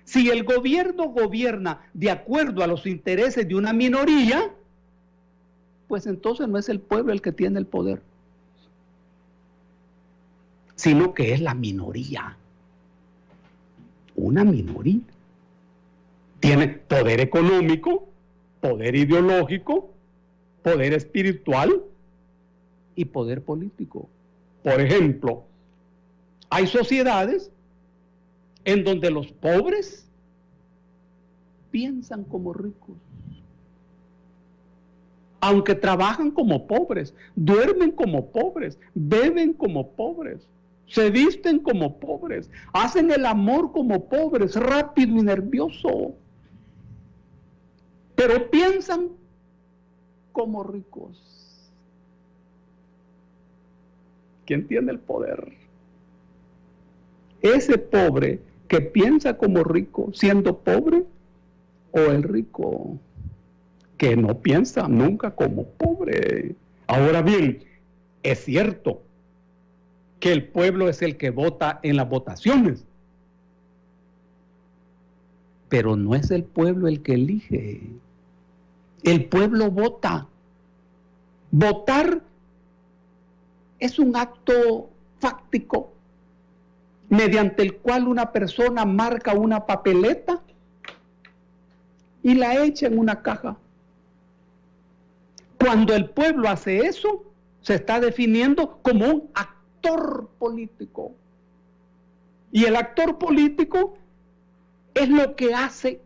Speaker 2: Si el gobierno gobierna de acuerdo a los intereses de una minoría, pues entonces no es el pueblo el que tiene el poder, sino que es la minoría. Una minoría. Tiene poder económico, poder ideológico, poder espiritual y poder político. Por ejemplo, hay sociedades en donde los pobres piensan como ricos. Aunque trabajan como pobres, duermen como pobres, beben como pobres, se visten como pobres, hacen el amor como pobres, rápido y nervioso, pero piensan como ricos. ¿Quién tiene el poder? Ese pobre que piensa como rico siendo pobre, o el rico que no piensa nunca como pobre. Ahora bien, es cierto que el pueblo es el que vota en las votaciones, pero no es el pueblo el que elige. El pueblo vota. Votar es un acto fáctico mediante el cual una persona marca una papeleta y la echa en una caja. Cuando el pueblo hace eso, se está definiendo como un actor político. Y el actor político es lo que hace,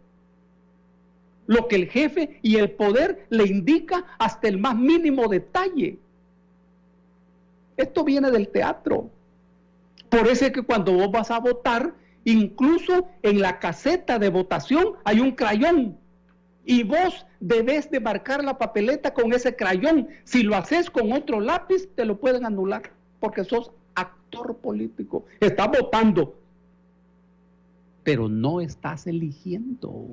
Speaker 2: lo que el jefe y el poder le indica hasta el más mínimo detalle. Esto viene del teatro. Por eso es que cuando vos vas a votar, incluso en la caseta de votación hay un crayón Y vos debes de marcar la papeleta con ese crayón. Si lo haces con otro lápiz, te lo pueden anular, porque sos actor político. Estás votando, pero no estás eligiendo.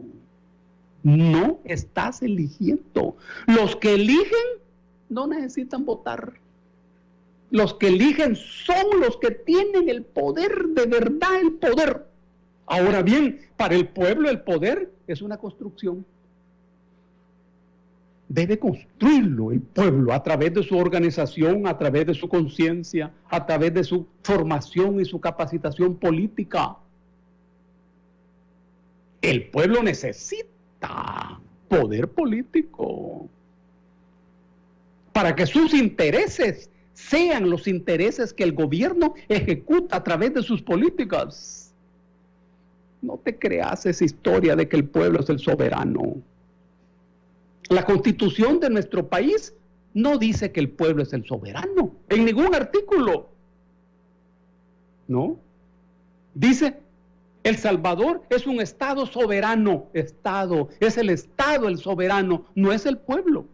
Speaker 2: No estás eligiendo. Los que eligen no necesitan votar. Los que eligen son los que tienen el poder, de verdad el poder. Ahora bien, para el pueblo el poder es una construcción. Debe construirlo el pueblo a través de su organización, a través de su conciencia, a través de su formación y su capacitación política. El pueblo necesita poder político para que sus intereses sean los intereses que el gobierno ejecuta a través de sus políticas. No te creas esa historia de que el pueblo es el soberano. La Constitución de nuestro país no dice que el pueblo es el soberano, en ningún artículo. ¿No? Dice, El Salvador es un Estado soberano. Estado, es el Estado el soberano, no es el pueblo.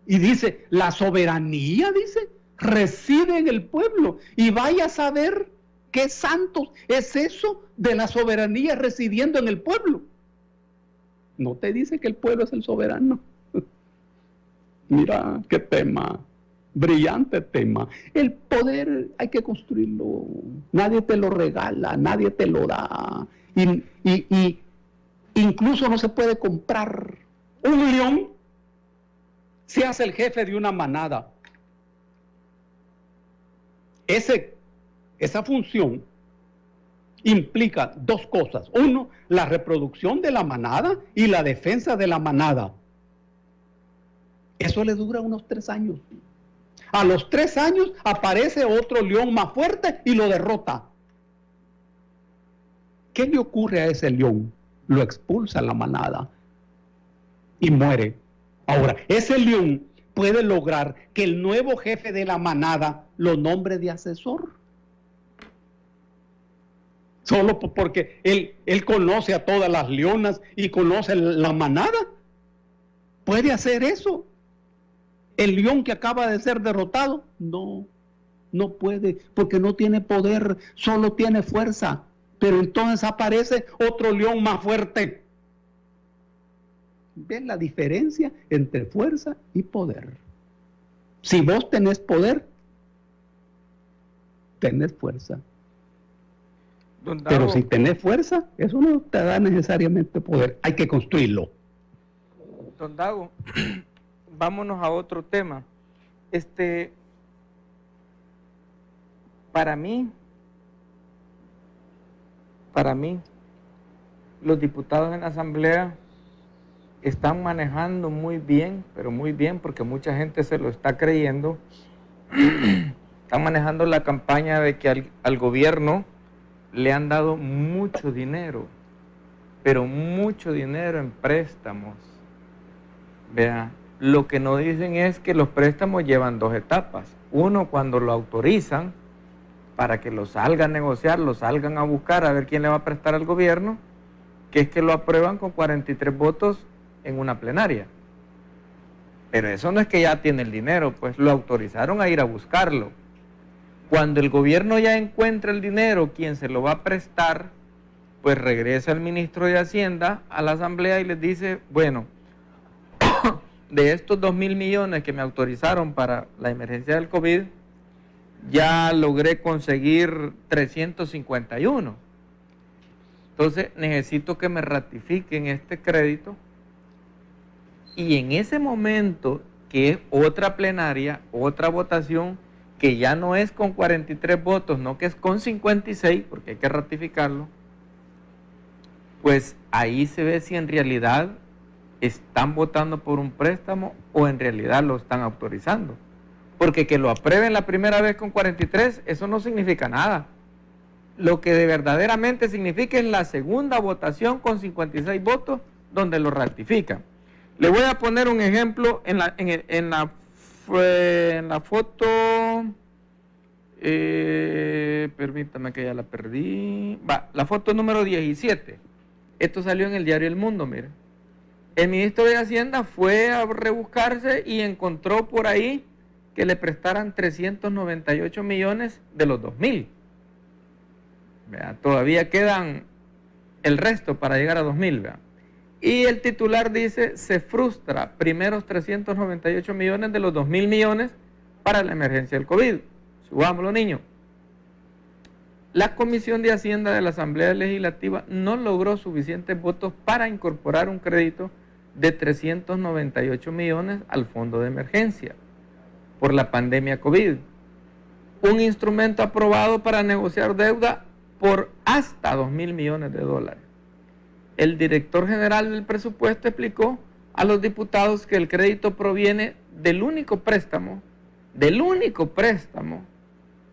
Speaker 2: Y dice, la soberanía, dice, reside en el pueblo. Y vaya a saber qué santos es eso de la soberanía residiendo en el pueblo. No te dice que el pueblo es el soberano. Mira qué tema, brillante tema. El poder hay que construirlo. Nadie te lo regala, nadie te lo da. Y incluso no se puede comprar. Un león se hace el jefe de una manada. Esa función implica dos cosas. Uno, la reproducción de la manada y la defensa de la manada. Eso le dura unos 3 años. A los 3 años aparece otro león más fuerte y lo derrota. ¿Qué le ocurre a ese león? Lo expulsa a la manada y muere. Ahora, ese león puede lograr que el nuevo jefe de la manada lo nombre de asesor. Solo porque él conoce a todas las leonas y conoce la manada. ¿Puede hacer eso? ¿El león que acaba de ser derrotado? No, no puede, porque no tiene poder, solo tiene fuerza. Pero entonces aparece otro león más fuerte. ¿Ves la diferencia entre fuerza y poder? Si vos tenés poder, tenés fuerza. Pero si tenés fuerza, eso no te da necesariamente poder. Hay que construirlo.
Speaker 1: Don Dago, vámonos a otro tema. Para mí, los diputados en la Asamblea están manejando muy bien, pero muy bien, porque mucha gente se lo está creyendo. Están manejando la campaña de que al gobierno le han dado mucho dinero, pero mucho dinero en préstamos. Vea, lo que no dicen es que los préstamos llevan 2 etapas. Uno, cuando lo autorizan, para que lo salgan a negociar, lo salgan a buscar a ver quién le va a prestar al gobierno, que es que lo aprueban con 43 votos en una plenaria. Pero eso no es que ya tiene el dinero, pues lo autorizaron a ir a buscarlo. Cuando el gobierno ya encuentra el dinero, quien se lo va a prestar, pues regresa el ministro de Hacienda a la Asamblea y les dice, bueno, de estos 2.000 millones que me autorizaron para la emergencia del COVID, ya logré conseguir 351. Entonces necesito que me ratifiquen este crédito. Y en ese momento, que es otra plenaria, otra votación, que ya no es con 43 votos, no que es con 56, porque hay que ratificarlo, pues ahí se ve si en realidad están votando por un préstamo o en realidad lo están autorizando. Porque que lo aprueben la primera vez con 43, eso no significa nada. Lo que de verdaderamente significa es la segunda votación con 56 votos donde lo ratifican. Le voy a poner un ejemplo en la foto, permítame que ya la perdí, la foto número 17. Esto salió en el diario El Mundo, mire. El ministro de Hacienda fue a rebuscarse y encontró por ahí que le prestaran 398 millones de los 2.000. Vea, todavía quedan el resto para llegar a 2.000, vea. Y el titular dice, se frustra primeros 398 millones de los 2.000 millones para la emergencia del COVID. Subámoslo, niños. La Comisión de Hacienda de la Asamblea Legislativa no logró suficientes votos para incorporar un crédito de 398 millones al fondo de emergencia por la pandemia COVID. Un instrumento aprobado para negociar deuda por hasta 2.000 millones de dólares. El director general del presupuesto explicó a los diputados que el crédito proviene del único préstamo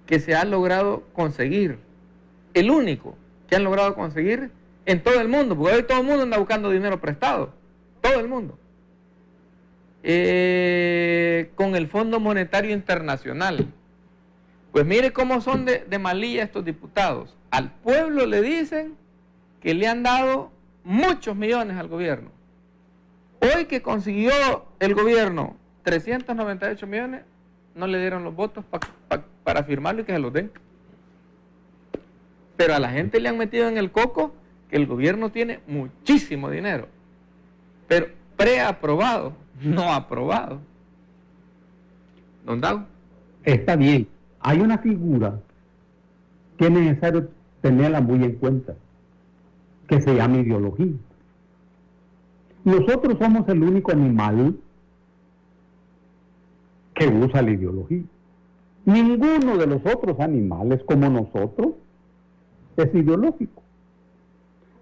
Speaker 1: que se ha logrado conseguir, el único que han logrado conseguir en todo el mundo, porque hoy todo el mundo anda buscando dinero prestado, todo el mundo, con el Fondo Monetario Internacional. Pues mire cómo son de malilla estos diputados. Al pueblo le dicen que le han dado muchos millones al gobierno. Hoy que consiguió el gobierno 398 millones, no le dieron los votos para firmarlo y que se los den. Pero a la gente le han metido en el coco que el gobierno tiene muchísimo dinero, pero preaprobado, no aprobado. Don Dago.
Speaker 4: Está bien. Hay una figura que es necesario tenerla muy en cuenta, que se llama ideología. Nosotros somos el único animal que usa la ideología. Ninguno de los otros animales como nosotros es ideológico.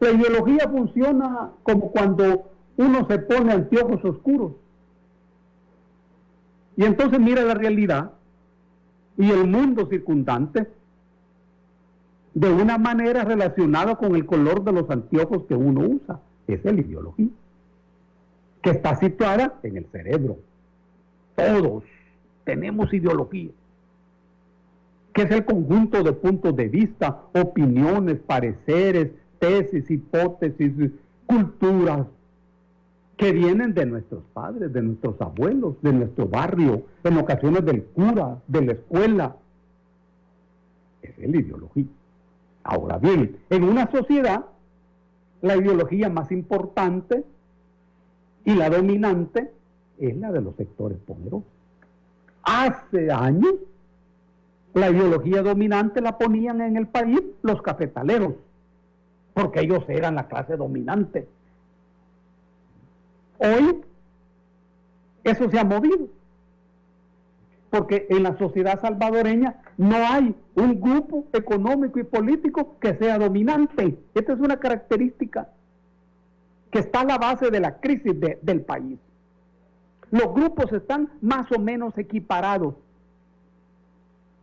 Speaker 4: La ideología funciona como cuando uno se pone anteojos oscuros y entonces mira la realidad y el mundo circundante de una manera relacionada con el color de los anteojos que uno usa. Esa es la ideología, que está situada en el cerebro. Todos tenemos ideología, que es el conjunto de puntos de vista, opiniones, pareceres, tesis, hipótesis, culturas, que vienen de nuestros padres, de nuestros abuelos, de nuestro barrio, en ocasiones del cura, de la escuela. Esa es la ideología. Ahora bien, en una sociedad, la ideología más importante y la dominante es la de los sectores poderosos. Hace años, la ideología dominante la ponían en el país los cafetaleros, porque ellos eran la clase dominante. Hoy, eso se ha movido, porque en la sociedad salvadoreña no hay un grupo económico y político que sea dominante. Esta es una característica que está a la base de la crisis del país. Los grupos están más o menos equiparados.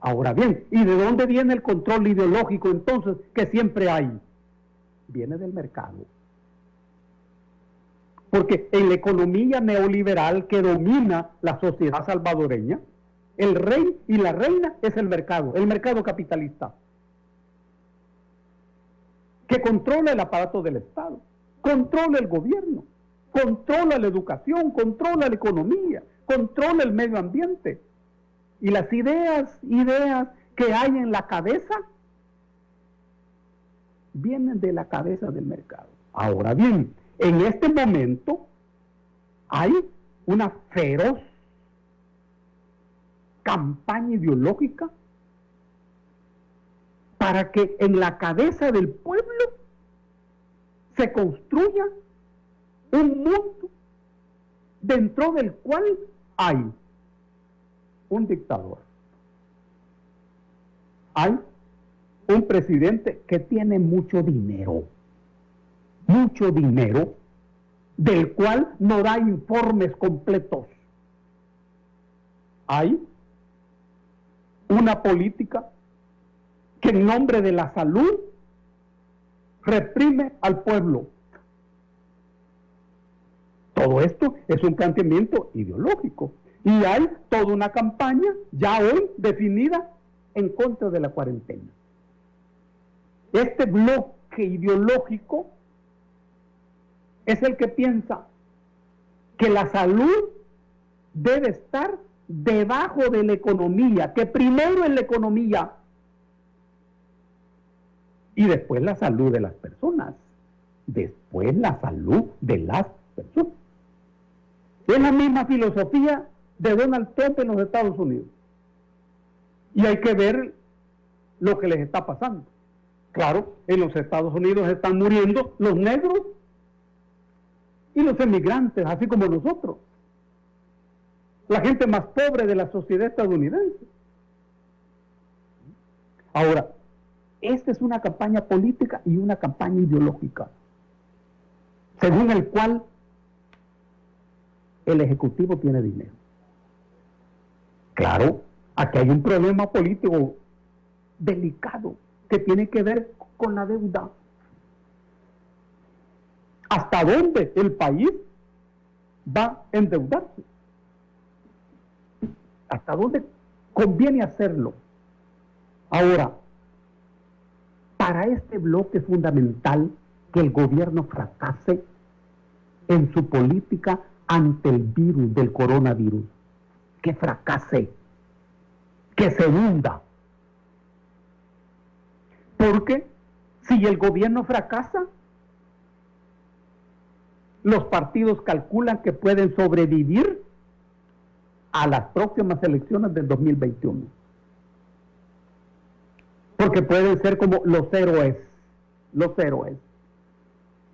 Speaker 4: Ahora bien, ¿y de dónde viene el control ideológico entonces que siempre hay? Viene del mercado. Porque en la economía neoliberal que domina la sociedad salvadoreña, el rey y la reina es el mercado capitalista, que controla el aparato del Estado, controla el gobierno, controla la educación, controla la economía, controla el medio ambiente. Y las ideas que hay en la cabeza vienen de la cabeza del mercado. Ahora bien, en este momento hay una feroz campaña ideológica para que en la cabeza del pueblo se construya un mundo dentro del cual hay un dictador, hay un presidente que tiene mucho dinero, del cual no da informes completos. Hay una política que en nombre de la salud reprime al pueblo. Todo esto es un planteamiento ideológico. Y hay toda una campaña ya hoy definida en contra de la cuarentena. Este bloque ideológico es el que piensa que la salud debe estar debajo de la economía, que primero es la economía y después la salud de las personas, después la salud de las personas. Es la misma filosofía de Donald Trump en los Estados Unidos. Y hay que ver lo que les está pasando. Claro, en los Estados Unidos están muriendo los negros y los emigrantes, así como nosotros. La gente más pobre de la sociedad estadounidense. Ahora, esta es una campaña política y una campaña ideológica, según el cual el Ejecutivo tiene dinero. Claro, aquí hay un problema político delicado que tiene que ver con la deuda. ¿Hasta dónde el país va a endeudarse? ¿Hasta dónde conviene hacerlo? Ahora, para este bloque es fundamental que el gobierno fracase en su política ante el virus del coronavirus. Que fracase, que se hunda. Porque si el gobierno fracasa, los partidos calculan que pueden sobrevivir a las próximas elecciones del 2021. Porque pueden ser como los héroes. Los héroes.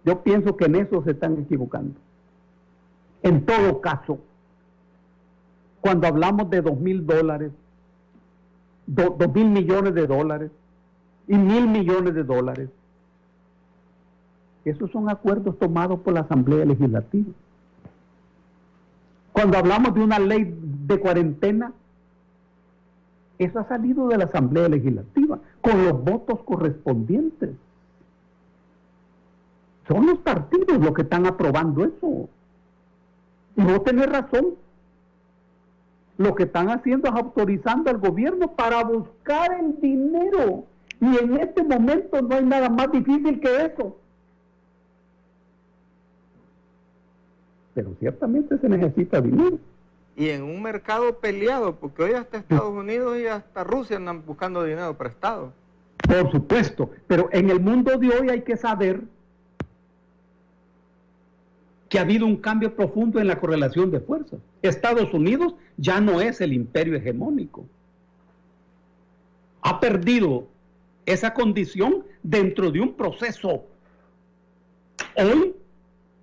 Speaker 4: Yo pienso que en eso se están equivocando. En todo caso, cuando hablamos de $2.000, $2.000 millones y $1.000 millones, esos son acuerdos tomados por la Asamblea Legislativa. Cuando hablamos de una ley de cuarentena, eso ha salido de la Asamblea Legislativa con los votos correspondientes. Son los partidos los que están aprobando eso. Y no tener razón. Lo que están haciendo es autorizando al gobierno para buscar el dinero. Y en este momento no hay nada más difícil que eso. Pero ciertamente se necesita dinero.
Speaker 1: Y en un mercado peleado, porque hoy hasta Estados Unidos y hasta Rusia andan buscando dinero prestado.
Speaker 4: Por supuesto, pero en el mundo de hoy hay que saber que ha habido un cambio profundo en la correlación de fuerzas. Estados Unidos ya no es el imperio hegemónico. Ha perdido esa condición dentro de un proceso. Hoy,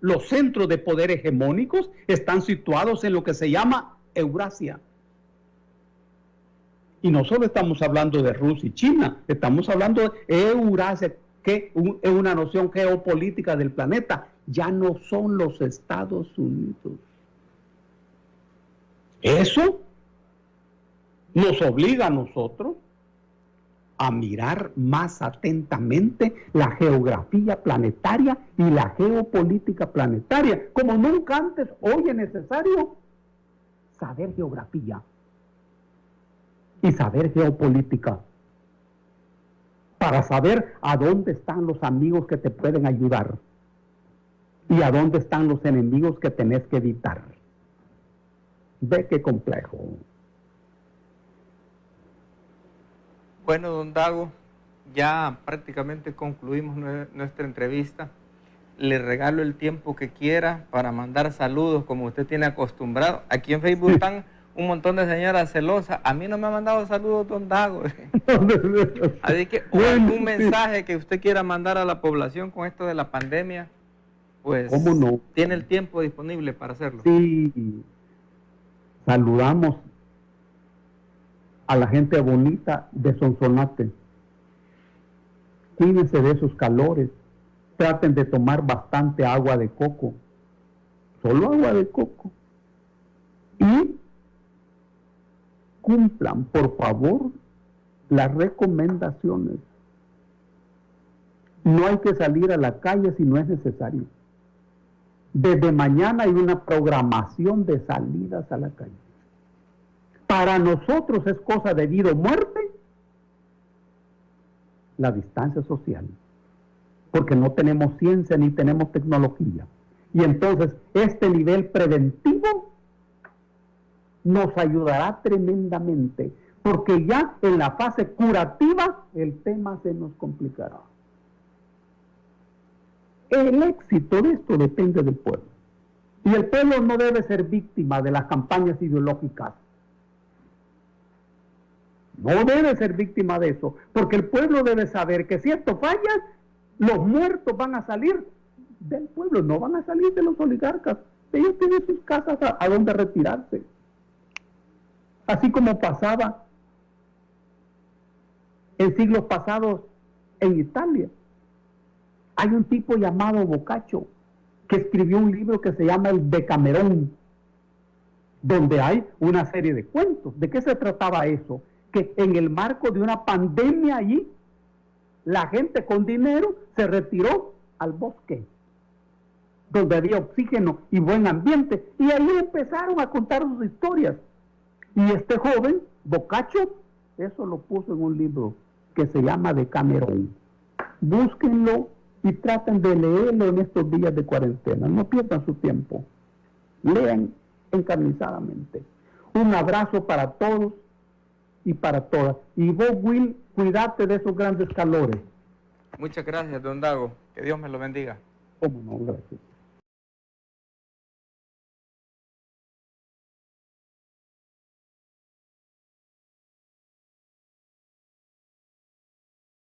Speaker 4: los centros de poder hegemónicos están situados en lo que se llama Eurasia. Y no solo estamos hablando de Rusia y China, estamos hablando de Eurasia, que es una noción geopolítica del planeta. Ya no son los Estados Unidos. Eso nos obliga a nosotros a mirar más atentamente la geografía planetaria y la geopolítica planetaria. Como nunca antes, hoy es necesario saber geografía y saber geopolítica para saber a dónde están los amigos que te pueden ayudar y a dónde están los enemigos que tenés que evitar. Ve qué complejo.
Speaker 1: Bueno, don Dago, ya prácticamente concluimos nuestra entrevista. Le regalo el tiempo que quiera para mandar saludos como usted tiene acostumbrado. Aquí en Facebook están un montón de señoras celosas. A mí no me ha mandado saludos don Dago. Así que o algún mensaje que usted quiera mandar a la población con esto de la pandemia, pues
Speaker 4: ¿cómo no?
Speaker 1: Tiene el tiempo disponible para hacerlo.
Speaker 4: Sí, saludamos a la gente bonita de Sonsonate. Cuídense de esos calores. Traten de tomar bastante agua de coco. Solo agua de coco. Y cumplan, por favor, las recomendaciones. No hay que salir a la calle si no es necesario. Desde mañana hay una programación de salidas a la calle. Para nosotros es cosa de vida o muerte la distancia social, porque no tenemos ciencia ni tenemos tecnología. Y entonces este nivel preventivo nos ayudará tremendamente, porque ya en la fase curativa el tema se nos complicará. El éxito de esto depende del pueblo. Y el pueblo no debe ser víctima de las campañas ideológicas. No debe ser víctima de eso, porque el pueblo debe saber que si esto falla, los muertos van a salir del pueblo, no van a salir de los oligarcas. Ellos tienen sus casas a donde retirarse. Así como pasaba en siglos pasados en Italia. Hay un tipo llamado Boccaccio que escribió un libro que se llama el Decamerón, donde hay una serie de cuentos. ¿De qué se trataba eso? Que en el marco de una pandemia allí, la gente con dinero se retiró al bosque, donde había oxígeno y buen ambiente, y ahí empezaron a contar sus historias. Y este joven, Boccaccio, eso lo puso en un libro que se llama Decamerón. Búsquenlo y traten de leerlo en estos días de cuarentena. No pierdan su tiempo. Lean encarnizadamente. Un abrazo para todos y para todas. Y vos, Will, cuídate de esos grandes calores.
Speaker 1: Muchas gracias, don Dago. Que Dios me lo bendiga.
Speaker 4: Cómo no, gracias.